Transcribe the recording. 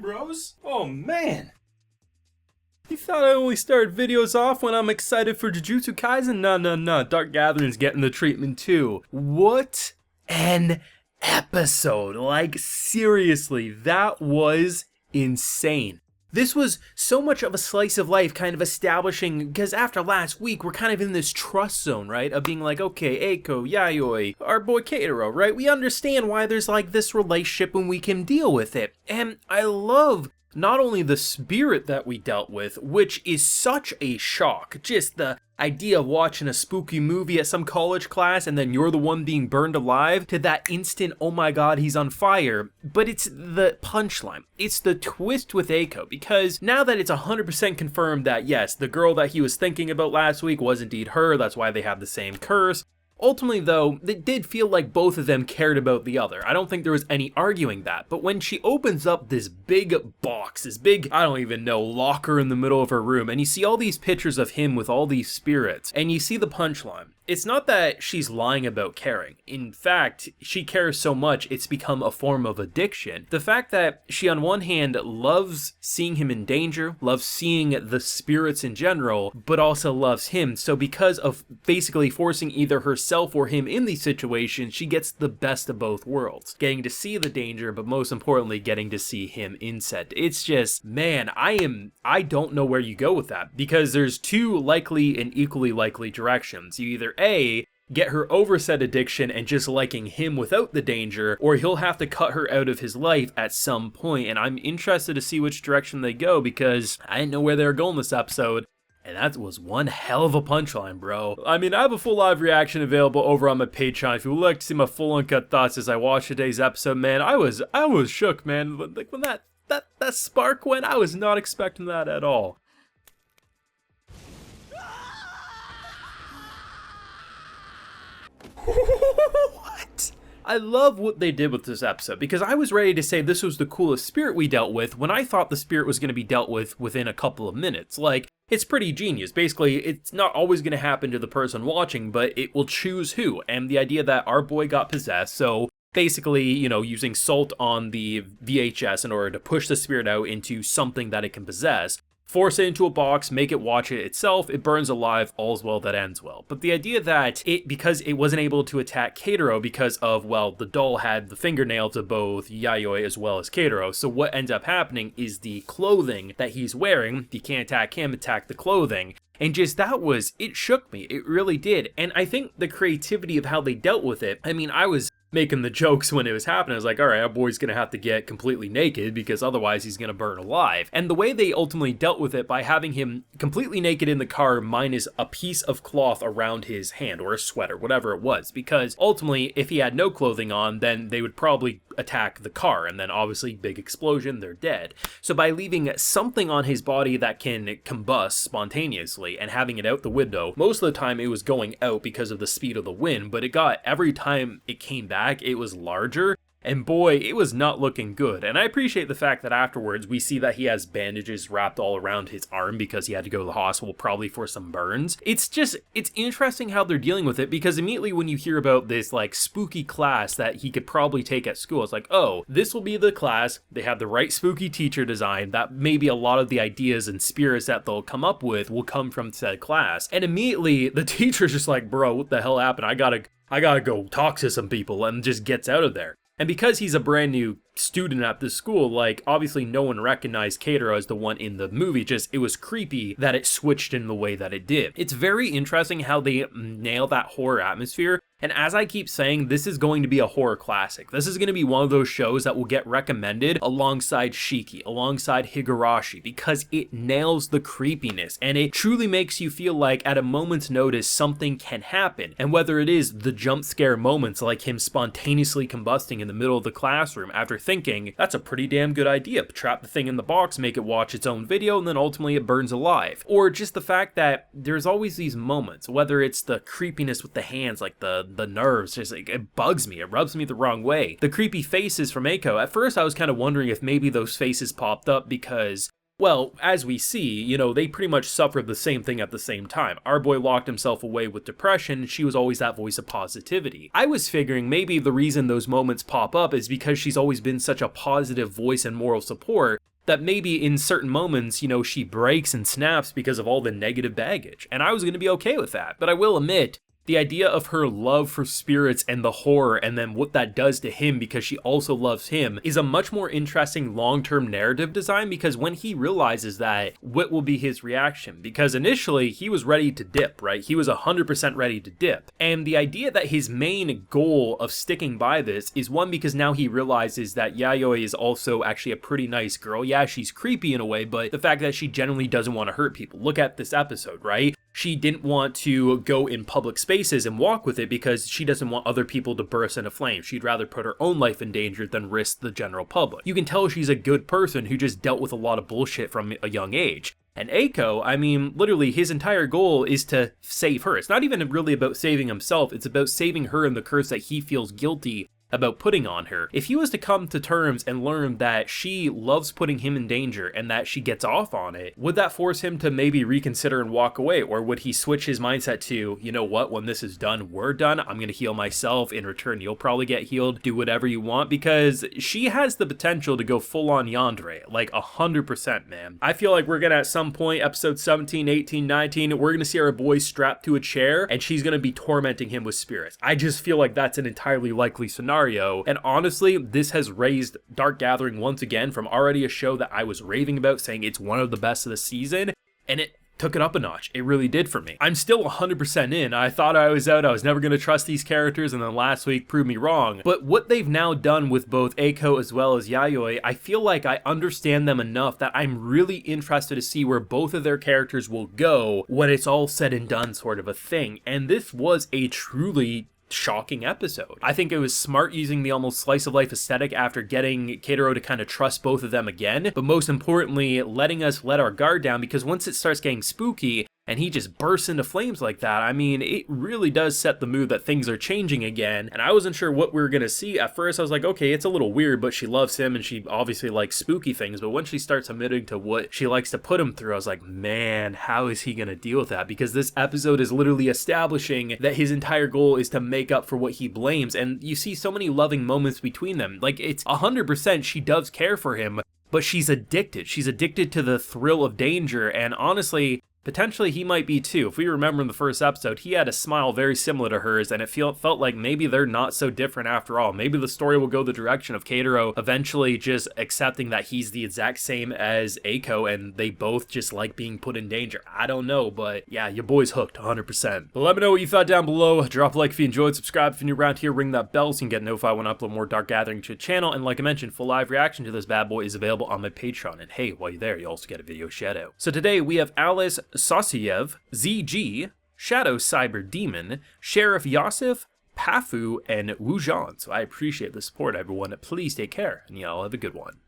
bros? Oh man! You thought I only started videos off when I'm excited for Jujutsu Kaisen? No. Dark Gathering's getting the treatment too. What an episode! Like, seriously, that was insane. This was so much of a slice of life kind of establishing, because after last week, we're kind of in this trust zone, right? Of being like, okay, Eiko, Yayoi, our boy Keitaro, right? We understand why there's like this relationship and we can deal with it. And I love not only the spirit that we dealt with, which is such a shock, just the idea of watching a spooky movie at some college class and then you're the one being burned alive, to that instant, oh my god, he's on fire. But it's the punchline. It's the twist with Eiko, because now that it's 100% confirmed that yes, the girl that he was thinking about last week was indeed her, that's why they have the same curse. Ultimately though, it did feel like both of them cared about the other. I don't think there was any arguing that. But when she opens up this big box, this big, I don't even know, locker in the middle of her room, and you see all these pictures of him with all these spirits, and you see the punchline. It's not that she's lying about caring. In fact, she cares so much it's become a form of addiction. The fact that she on one hand loves seeing him in danger, loves seeing the spirits in general, but also loves him. So because of basically forcing either herself or him in these situations, she gets the best of both worlds. Getting to see the danger, but most importantly, getting to see him inset. It's just, man, I don't know where you go with that, because there's two likely and equally likely directions. You either A, get her over said addiction and just liking him without the danger, or he'll have to cut her out of his life at some point, and I'm interested to see which direction they go, because I didn't know where they were going this episode. And that was one hell of a punchline, bro. I mean, I have a full live reaction available over on my Patreon if you would like to see my full uncut thoughts as I watch today's episode, man. I was shook, man. Like when that spark went, I was not expecting that at all. What? I love what they did with this episode, because I was ready to say this was the coolest spirit we dealt with when I thought the spirit was going to be dealt with within a couple of minutes. Like, it's pretty genius. Basically, it's not always going to happen to the person watching, but it will choose who. And the idea that our boy got possessed, so basically, you know, using salt on the VHS in order to push the spirit out into something that it can possess, force it into a box, make it watch it itself, it burns alive, all's well that ends well. But the idea that because it wasn't able to attack Keitaro because of, well, the doll had the fingernails of both Yayoi as well as Keitaro, so what ends up happening is the clothing that he's wearing, you can't attack him, attack the clothing. And just it shook me, it really did. And I think the creativity of how they dealt with it, I mean, I was making the jokes when it was happening. I was like, all right, our boy's gonna have to get completely naked because otherwise he's gonna burn alive. And the way they ultimately dealt with it by having him completely naked in the car minus a piece of cloth around his hand or a sweater, whatever it was, because ultimately if he had no clothing on, then they would probably attack the car, and then obviously big explosion, they're dead. So by leaving something on his body that can combust spontaneously and having it out the window, most of the time it was going out because of the speed of the wind, but every time it came back, it was larger, and boy, it was not looking good. And I appreciate the fact that afterwards we see that he has bandages wrapped all around his arm because he had to go to the hospital probably for some burns. It's interesting how they're dealing with it, because immediately when you hear about this like spooky class that he could probably take at school, it's like, oh, this will be the class, they have the right spooky teacher design, that maybe a lot of the ideas and spirits that they'll come up with will come from said class. And immediately the teacher's just like, bro, what the hell happened? I gotta go talk to some people, and just gets out of there. And because he's a brand new student at this school, like, obviously no one recognized Keitaro as the one in the movie, just it was creepy that it switched in the way that it did. It's very interesting how they nail that horror atmosphere. And as I keep saying, this is going to be a horror classic. This is going to be one of those shows that will get recommended alongside Shiki, alongside Higurashi, because it nails the creepiness and it truly makes you feel like at a moment's notice something can happen. And whether it is the jump scare moments like him spontaneously combusting in the middle of the classroom after thinking, that's a pretty damn good idea, trap the thing in the box, make it watch its own video, and then ultimately it burns alive. Or just the fact that there's always these moments, whether it's the creepiness with the hands, like the nerves, just like, it bugs me, it rubs me the wrong way. The creepy faces from Eiko, at first I was kind of wondering if maybe those faces popped up because, well, as we see, you know, they pretty much suffered the same thing at the same time. Our boy locked himself away with depression, she was always that voice of positivity. I was figuring maybe the reason those moments pop up is because she's always been such a positive voice and moral support, that maybe in certain moments, you know, she breaks and snaps because of all the negative baggage. And I was going to be okay with that. But I will admit, the idea of her love for spirits and the horror and then what that does to him because she also loves him is a much more interesting long-term narrative design, because when he realizes that, what will be his reaction? Because initially he was ready to dip, right? He was 100% ready to dip. And the idea that his main goal of sticking by this is one, because now he realizes that Yayoi is also actually a pretty nice girl. Yeah, she's creepy in a way, but the fact that she generally doesn't want to hurt people. Look at this episode, right? She didn't want to go in public spaces and walk with it because she doesn't want other people to burst into flames. She'd rather put her own life in danger than risk the general public. You can tell she's a good person who just dealt with a lot of bullshit from a young age. And Eiko, I mean, literally his entire goal is to save her. It's not even really about saving himself, it's about saving her and the curse that he feels guilty about putting on her. If he was to come to terms and learn that she loves putting him in danger and that she gets off on it, would that force him to maybe reconsider and walk away? Or would he switch his mindset to, you know what, when this is done, we're done, I'm gonna heal myself, in return you'll probably get healed, do whatever you want? Because she has the potential to go full on yandere, like 100%, man. I feel like we're gonna, at some point, episode 17, 18, 19, we're gonna see our boy strapped to a chair and she's gonna be tormenting him with spirits. I just feel like that's an entirely likely scenario. And honestly, this has raised Dark Gathering once again from already a show that I was raving about, saying it's one of the best of the season, and it took it up a notch. It really did for me. I'm still 100% in. I thought I was out. I was never going to trust these characters, and then last week proved me wrong. But what they've now done with both Eiko as well as Yayoi, I feel like I understand them enough that I'm really interested to see where both of their characters will go when it's all said and done, sort of a thing. And this was a truly shocking episode. I think it was smart using the almost slice of life aesthetic after getting Keitaro to kind of trust both of them again, but most importantly, letting us let our guard down, because once it starts getting spooky and he just bursts into flames like that, I mean, it really does set the mood that things are changing again, and I wasn't sure what we were gonna see. At first I was like, okay, it's a little weird, but she loves him and she obviously likes spooky things, but when she starts admitting to what she likes to put him through, I was like, man, how is he gonna deal with that? Because this episode is literally establishing that his entire goal is to make up for what he blames, and you see so many loving moments between them. Like, it's 100% she does care for him, but she's addicted. She's addicted to the thrill of danger, and honestly, potentially he might be too. If we remember in the first episode, he had a smile very similar to hers, and it felt like maybe they're not so different after all. Maybe the story will go the direction of Keitaro eventually just accepting that he's the exact same as Eiko, and they both just like being put in danger. I don't know, but yeah, your boy's hooked 100%. But let me know what you thought down below. Drop a like if you enjoyed, subscribe if you're new around here, ring that bell so you can get notified when I upload more Dark Gathering to the channel, and like I mentioned, full live reaction to this bad boy is available on my Patreon, and hey, while you're there, you also get a video shout out. So today we have Alice Sosiev, ZG, Shadow Cyber Demon, Sheriff Yosef, Pafu, and Wujan. So I appreciate the support, everyone. Please take care, and y'all have a good one.